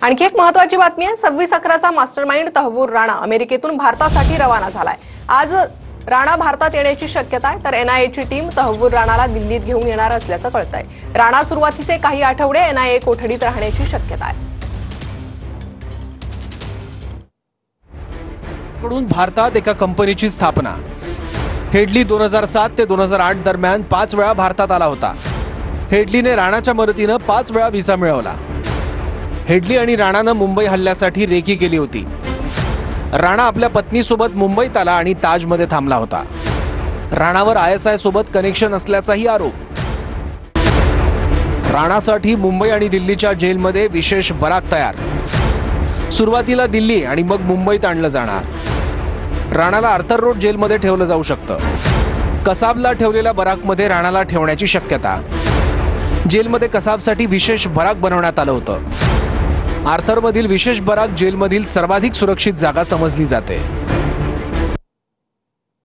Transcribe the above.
आणखी एक महत्त्वाची बातमी आहे। 26/11चा मास्टरमाइंड तहव्वूर राणा अमेरिकेतून भारतासाठी रवाना झालाय। आज राणा भारतात येण्याची शक्यता आहे, तर एनआयएची टीम तहव्वूर राणाला दिल्लीत घेऊन येणार असल्याचं कळतंय। राणा सुरुवातीचे काही आठवडे एनआयए कोठडीत राहण्याची शक्यता आहे। कडून भारतात एका कंपनीची स्थापना। हेडली 2007 ते 2008 दरम्यान 5 वेळा भारतात आला होता। हेडलीने राणाच्या मदतीने 5 वेळा व्हिसा मिळवला। हेडली आणि राणाने मुंबई हल्ल्यासाठी रेकी केली होती। राणा आपल्या पत्नीसोबत मुंबईत आला आणि ताजमध्ये थांबला होता। राणावर आयएसआय सोबत कनेक्शन असल्याचाही आरोप। राणासाठी मुंबई आणि दिल्लीच्या जेलमध्ये विशेष बराक तयार। सुरुवातीला दिल्ली आणि मग मुंबईत आणलं जाणार। राणाला आर्थर रोड जेलमध्ये ठेवलं जाऊ शकतं। कसाबला ठेवलेल्या बराकमध्ये राणाला ठेवण्याची शक्यता। जेलमध्ये कसाबसाठी विशेष बराक बनवण्यात आलं होतं। आर्थरमधील विशेष बराक जेलमधील सर्वाधिक सुरक्षित जागा समजली जाते।